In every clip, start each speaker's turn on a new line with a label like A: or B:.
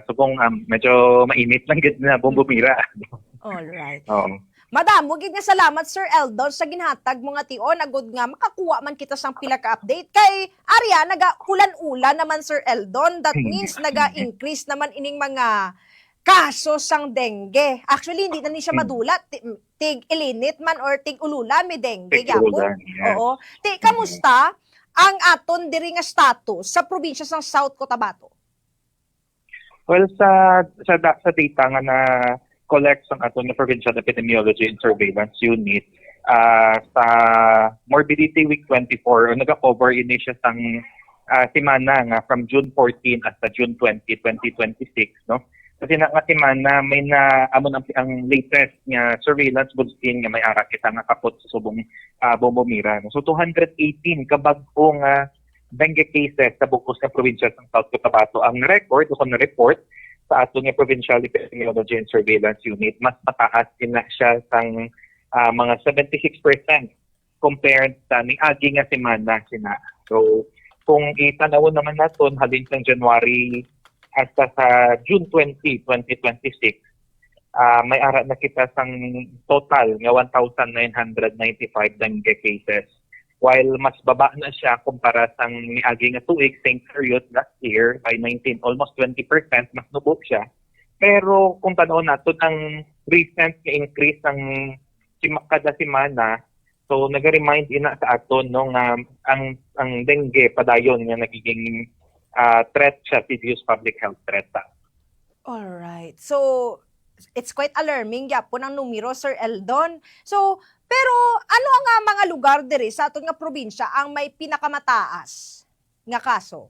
A: Subong medyo mainit lang gid na bumbumira.
B: All right.
A: Oo.
B: Madam, wagid nga salamat Sir Eldon sa ginhatag mo nga tion agud nga makakuha man kita sang pila ka update kay Arya naga ulan-ulan naman Sir Eldon. That means naga-increase naman ining mga kaso sang dengue. Actually hindi na ni siya madulat. Tig ilinit man or tig ululan may dengue gyapon.
A: Tig-ululan, yes.
B: Oo. Kamusta ang aton diri nga status sa probinsya sang South Cotabato?
A: Well, sa data nga na collect ang aton nga Provincial Epidemiology and Surveillance Unit, sa Morbidity Week 24, nag-cover ini siya sang semana nga from June 14 hasta June 20, 2026, no? Kasi nga semana may na amon ang latest nga surveillance bulletin nga may ara kita nga kapot sa subong Bombomira. No? So 218 kabag-ong dengue cases sa bukos nga probinsya ng South Cotabato ang record o na report sa ato nga Provincial Epidemiology and Surveillance Unit. Mas mataas din na siya sang mga 76% compared sa agi nga semana sina. So kung itanawon naman naton halin sang January hasta sa June 20, 2026, may ara na kita sang total nga 1,995 dengue cases. While mas baba na siya kumpara sa niagi nga tuig, same period last year by 19, almost 20%, mas nubok siya. Pero kung tanawon natin ang recent nga increase ng kada semana, so nag-remind ina sa aton no, nga ang dengue padayon nga nagiging threat siya, serious public health threat.
B: Alright. So, it's quite alarming yapon ang numero, Sir Eldon. So, pero ano ang mga lugar diri sa aton nga probinsya ang may pinakamataas nga kaso?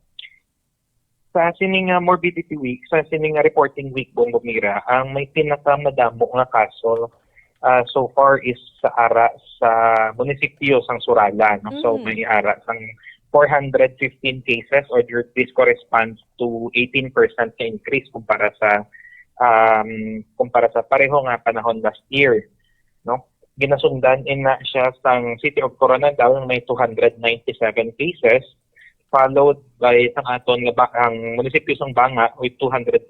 A: Sa sining morbidity week, sa sining reporting week Bombomira, ang may pinakamadamo nga kaso so far is sa ara sa munisipyo sang Surala, no? So may ara sang 415 cases, or this corresponds to 18% ka increase kumpara sa pareho nga panahon last year, no? Ginasundan ina siya sang City of Coronadal, may 297 cases, followed by ang aton nga ang munisipyo sang Banga with 274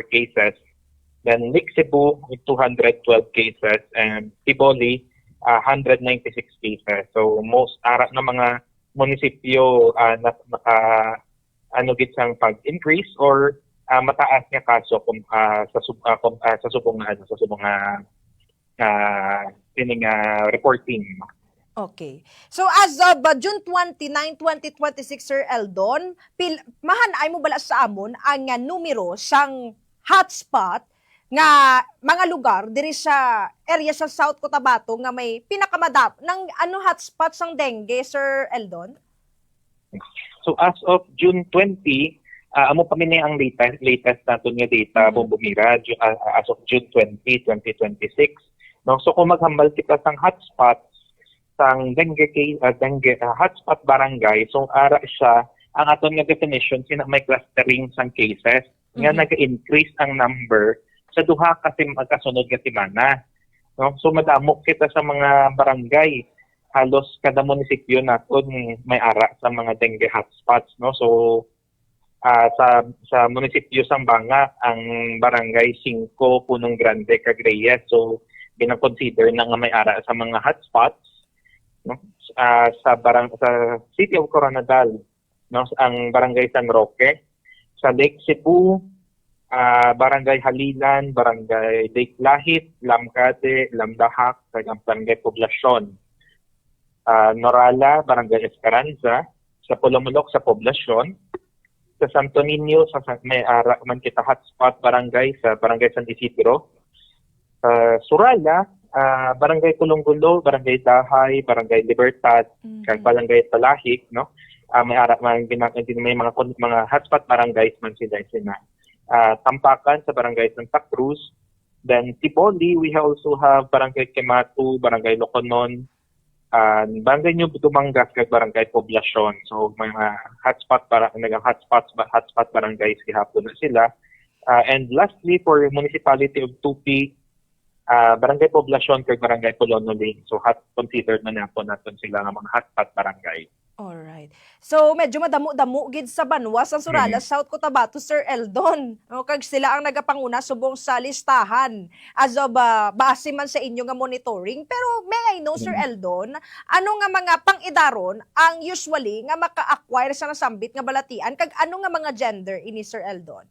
A: cases, then Lake Cebu with 212 cases, and Tiboli 196 cases. So most ara na mga munisipyo na gid sang pag-increase or mataas nga kaso sa subong reporting.
B: Okay. So as of June 29, 2026, Sir Eldon, mahanay mo bala sa amon ang numero sang hotspot nga mga lugar diri sa area sa South Cotabato nga may pinakamadap ng hotspot sang dengue, Sir Eldon?
A: So as of June 20, amo pa minay ang latest naton nga data Bombomira as of June 20, 2026. No, so kung maghambal kita sang hotspots sang dengue hotspot barangay, so ara siya ang aton nga definition sina may clustering sang cases nga nag-increase ang number sa duha kasi magkasunod nga semana. No, so madamo kita sa mga barangay, halos kada munisipyo naton may ara sa mga dengue hotspots, no. So sa munisipyo sang Banga ang barangay 5 Punong Grande, Cagreas, so binakonsider na nga may ara sa mga hotspots, no. Sa City of Coronadal, no, ang barangay San Roque, sa Lake Cebu, barangay Halilan, barangay Lake Lahit, Lamcate, Lamdahak, barangay Poblasyon. Norala, barangay Esperanza, sa Polomolok sa Poblasyon, sa Santo Niño, may ara man kita hotspot barangay sa barangay San Isidro. Surala, barangay Kulonggulo, barangay Dahay, barangay Libertad, kag barangay Talahik, no. May ara man may mga hotspot barangays man sila. Tampakan sa barangay Santa Cruz, then Tiboli, we also have barangay Quematu, barangay Loconon, barangay New Dumangas kag barangay Poblasyon. So may mga hotspot barangays gihapon na sila. And lastly, for municipality of Tupi, barangay Poblasyon kag barangay Polonoling. So considered na po natin sila nga mga hotspot barangay.
B: Alright. So medyo madamo-damo gid sa Banwas ang Suralas, South Cotabato, Sir Eldon. O kag sila ang nagapanguna subong sa listahan as of base man sa inyo nga monitoring. Pero may I know, Sir Eldon, ano nga mga pang-idaron ang usually nga maka-acquire sa nasambit nga balatian kag ano nga mga gender ini, Sir Eldon?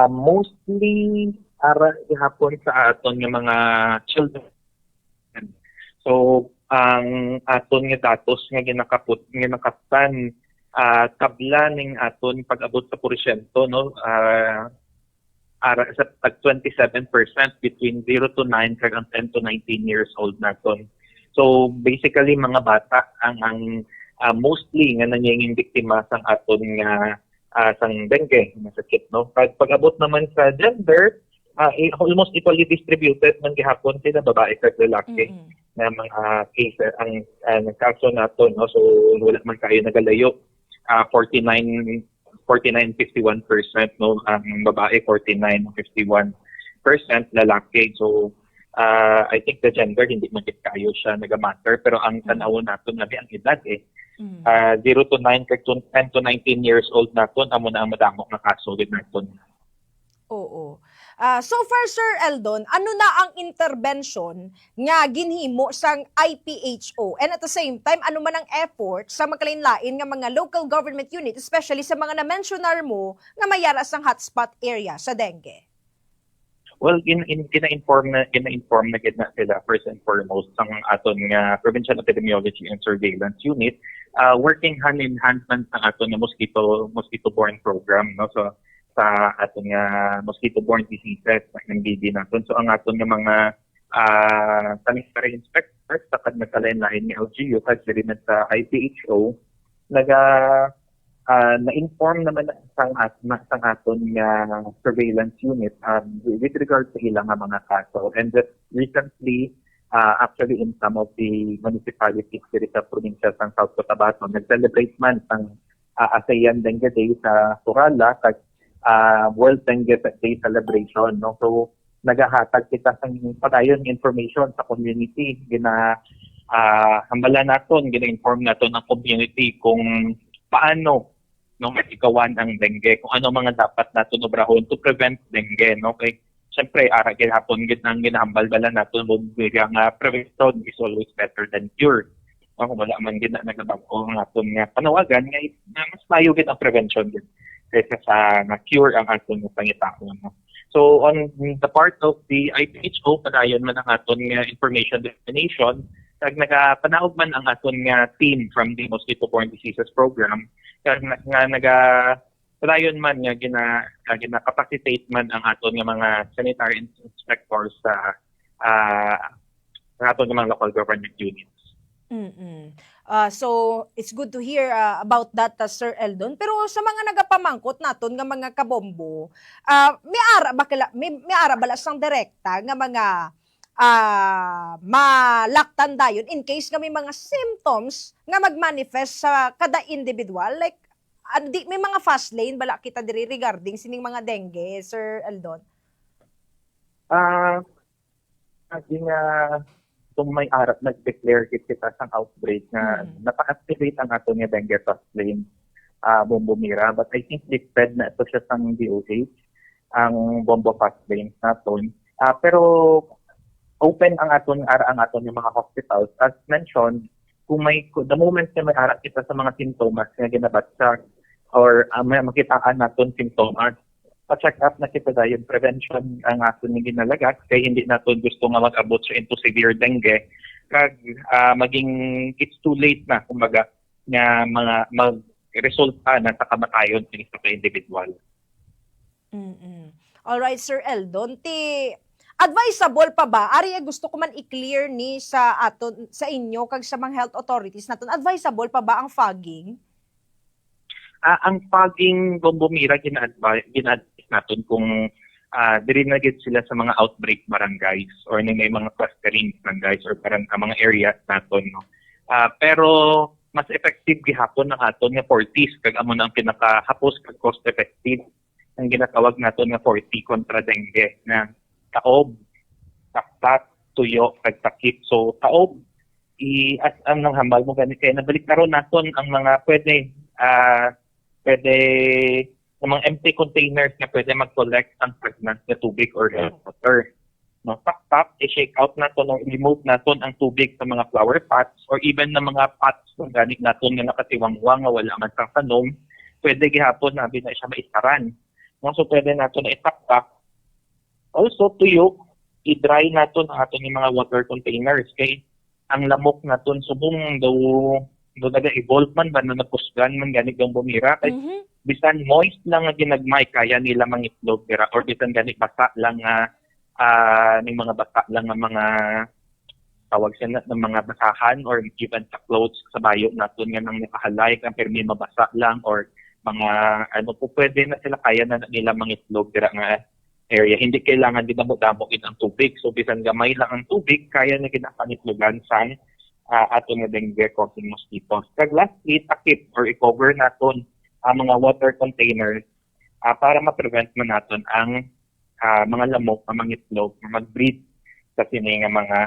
A: Mostly ara gihapon sa aton nga mga children. So ang aton nga datos nga ginakaptan tabla ning aton pag-abot sa porsyento, no, ara sa tag 27% between 0 to 9 kag ang 10 to 19 years old naton. So basically mga bata ang mostly nga nanginging biktima sang aton nga sang dengue nga sakit, no. Pag-abot naman sa gender, almost equally distributed man gihapon sila babae kag lalaki. Na mga cases ang kaso nato, no. So wala man kayo nagalayo, 51% no, ang babae 51% lalaki. So I think the gender hindi man gid kayo siya nagamatter, pero ang tan-awon nato na ang edad 0 to 9 kag 10 to 19 years old naton amo na ang madamok nga kaso gid naton.
B: Oo. So far, Sir Eldon, ano na ang intervention nga ginhimo sang IPHO? And at the same time, ano man ang effort sa magkalain-lain nga mga local government unit, especially sa mga na-mentionar mo nga mayara sang hotspot area sa dengue?
A: Well, kina-inform na gid na sila first and foremost ang aton nga Provincial Epidemiology and Surveillance Unit, working hand in hand man sa aton nga mosquito-borne program, no. So sa aton nga mosquito-borne diseases ng BD naton. So ang aton nga mga sanitary inspectors sa nagkalain-lain ni LGU kag diri sa IPHO na-inform naman sang aton nga surveillance unit with regard sa ilang mga kaso. And that recently, actually in some of the municipalities diri sa probinsya sang South Cotabato, nag-celebrate man ang ASEAN Dengue Day sa Surala kag World Dengue Day celebration, no. So nagahatag kita sang padayon information sa community, hambalan naton, gina-inform naton ang community kung paano no matikawan ang dengue, kung ano mga dapat naton obrahon to prevent dengue, no. Kay syempre ara gihapon gid nang ginahambal bala naton mo nga prevention is always better than cure. Kung wala man gid na nagabag-o nga aton nga panawagan nga mas mayo gid ang prevention gid kaysa sa na-cure ang aton nga pangitaon, no? So on the part of the IPHO, padayon man ang aton nga information dissemination, kag nagapanaog man ang aton nga team from the Mosquito-Borne Diseases Program, kag padayon man nga gina-capacitate man ang aton nga mga sanitary inspectors sa aton nga mga local government units.
B: So it's good to hear about that, Sir Eldon. Pero sa mga nagapamangkot naton nga mga kabombo, may ara bala sang direkta nga mga malaktan dayon in case nga may mga symptoms nga magmanifest sa kada individual, like may mga fast lane bala kita diri regarding sining mga dengue, Sir Eldon?
A: Kung may arat nag-declare kita sang outbreak nga napa-activate ang ato nga dengue fast lane bombomira, but I think spread na ito siya sang DOH ang bombo fast lane naton, pero open ang aton yung mga hospitals as mentioned. Kung the moment na may arat kita sa mga sintomas nga ginabatsak or may makitaan naton sintomas, pa-check up na kita dayon, prevention ang aton nga ginalagat kay hindi naton gusto nga mag-abot sa into severe dengue kag maging it's too late na kumbaga nga mga mag-resulta na sa kamatayon sa isa ka individual.
B: All right, Sir Eldon, advisable pa ba? Ari gusto ko man i-clear ni sa inyo kag sa mga health authorities naton. Advisable pa ba ang fogging?
A: Ang fogging bombomira gina-advise naton kung diri na gid sila sa mga outbreak barangays or may mga clustering barangays or parang mga areas naton, no. Pero mas effective gihapon ang aton nga 40s kag amo na ang pinakahapos kag cost effective ang ginatawag naton nga 40 kontra dengue na taob, taktak, tuyo kag takip. So taob as ang nang hambal mo gani kay nabalik na ron naton ang mga pwede ng mga empty containers na pwede mag-collect ang pregnant na tubig or water. No, tap, i-shake out naton or remove naton ang tubig sa mga flower pots or even na mga pots kung ganit naton nga nakatiwangwang nga wala man sang tanom, pwede gihapon na siya maisaran. No, so pwede naton na itap-tap. Also tuyo, i-dry naton ang aton mga water containers kay ang lamok naton subong daw naga-evolve man ba na napusgan man ganit ang bumira kay bisan moist lang nga ginagmay kaya nila mangitlog dira or bisan ganit basa lang nga ng mga basa lang ng mga tawag siya ng mga basahan or even sa clothes sa bayo naton nga nang nakahalay kang permi mabasa lang or mga ano po pwede na sila kaya na nila mangitlog dira nga area. Hindi kailangan din damo-damo ang tubig. So bisan gamay lang ang tubig kaya na kinapangitlogan sa ato nga dengue causing mosquitoes. Kag lastly, takip or i-cover naton ang mga water containers para ma-prevent man naton ang mga lamok na mangitlog na mag-breed sa sini nga mga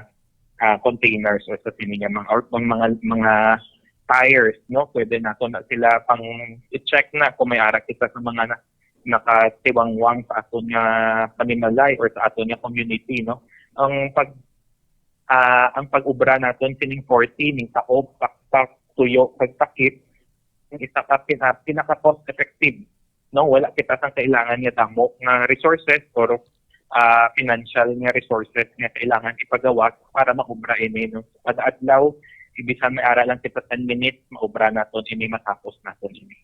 A: containers or sa sini nga mga tires, no? Pwede nato na sila pang i-check na kung may arak kita sa mga nakatiwangwang sa aton nga panimalay or sa aton nga community, no? Ang pag-ubra naton sining 40 ning taob, taktak, tuyo, pagtakip, isa ka pinaka cost effective. No, wala kita sang kailangan niya damo nga resources or financial nga resources nga kailangan ipagawa para maubra ini, no. Kada adlaw ibisan may ara lang kita 10 minutes maubra naton ini matapos naton ini.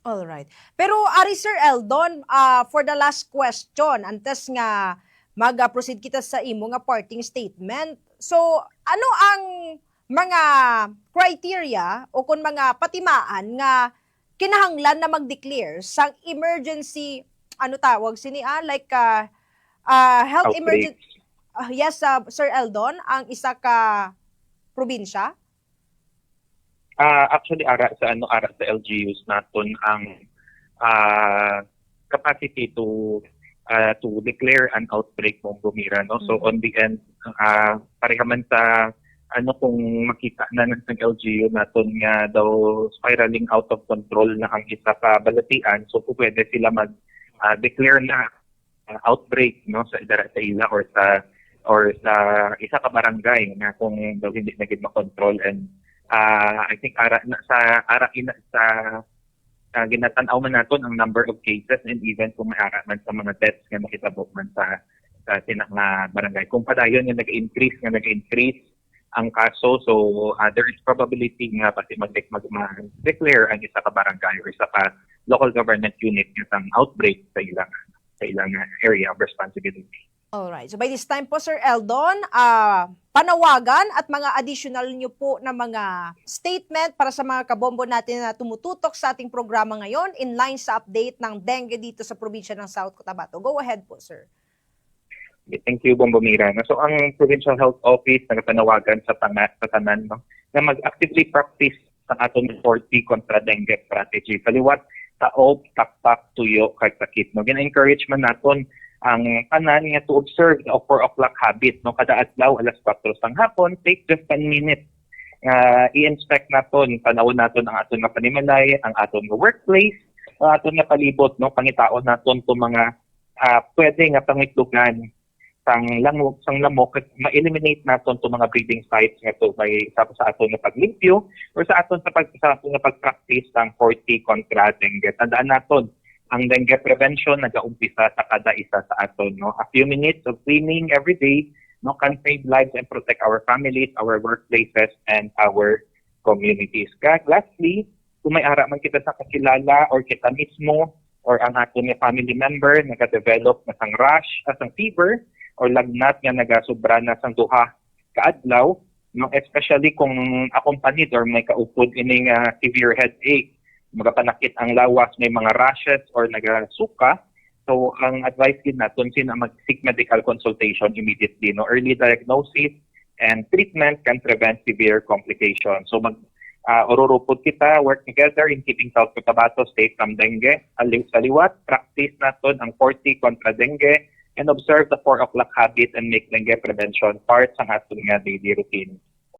B: All right. Pero ari Sir Eldon, for the last question antes nga mag-proceed kita sa imo nga parting statement. So, ano ang mga criteria o kung mga patimaan nga kinahanglan na mag-declare sang emergency, ano tawag sini like health
A: Outbreak.
B: emergency. Yes, Sir Eldon, ang isa ka probinsya?
A: Actually ara sa LGUs naton ang capacity to declare an outbreak mo bumira, no. So on the end parehaman sa kung makita na ng LGU naton nga daw spiraling out of control na ang isa ka balatian, so pwede sila mag-declare na outbreak, no, sa ila or sa isa ka barangay na kung daw hindi na gid makontrol. And I think ginatanaw man naton ang number of cases and even kung may ara man sa mga deaths nga makitabo man sa tinang barangay. Kung padayon nga nag-increase ang kaso, so there is probability nga pati mag-declare ang isa ka barangay or isa ka local government unit ng outbreak sa ilang area of responsibility.
B: Alright. So by this time po, Sir Eldon, panawagan at mga additional nyo po na mga statement para sa mga kabombo natin na tumututok sa ating programa ngayon in line sa update ng dengue dito sa probinsya ng South Cotabato. Go ahead po, sir.
A: Thank you, Bombo Mira. So ang Provincial Health Office nagpanawagan sa tanan, no, na mag-actively practice sa aton 40 kontra dengue strategy. Kaliwat, taob, taktak, tuyo, kag sakit. No, gina-encourage man naton ang tanan nga to observe the 4 o'clock habit, no, kada adlaw alas 4 sang hapon, take just 10 minutes. I-inspect naton, panawon naton ang aton nga panimalay, ang aton nga workplace, ang aton nga palibot, no, pangitaon naton to mga pwede nga pangitlugan sang lamok, ma-eliminate naton to mga breeding sites nga to by sa aton nga paglimpyo or sa aton nga pag-practice sang 40 kontra dengue. Tandaan naton, ang dengue prevention nag-uumpisa sa kada isa sa aton, no. A few minutes of cleaning every day, no, can save lives and protect our families, our workplaces, and our communities. Lastly, kung may ara man kita sa kakilala or kita mismo or ang aton nga family member nag-develop na sang rash, sang fever, or lagnat nga nagasobra na sang duha kaadlaw, no, especially kung accompanied or may kaupod ining severe headache, magapanakit ang lawas, may mga rashes or nagasuka. So ang advice din naton sina mag-seek medical consultation immediately, no. Early diagnosis and treatment can prevent severe complications. So ororupod kita, work together in keeping South Cotabato safe from dengue. Sa liwat, practice naton ang 40 kontra dengue and observe the 4 o'clock habit and make dengue prevention part sa aton nga daily routine.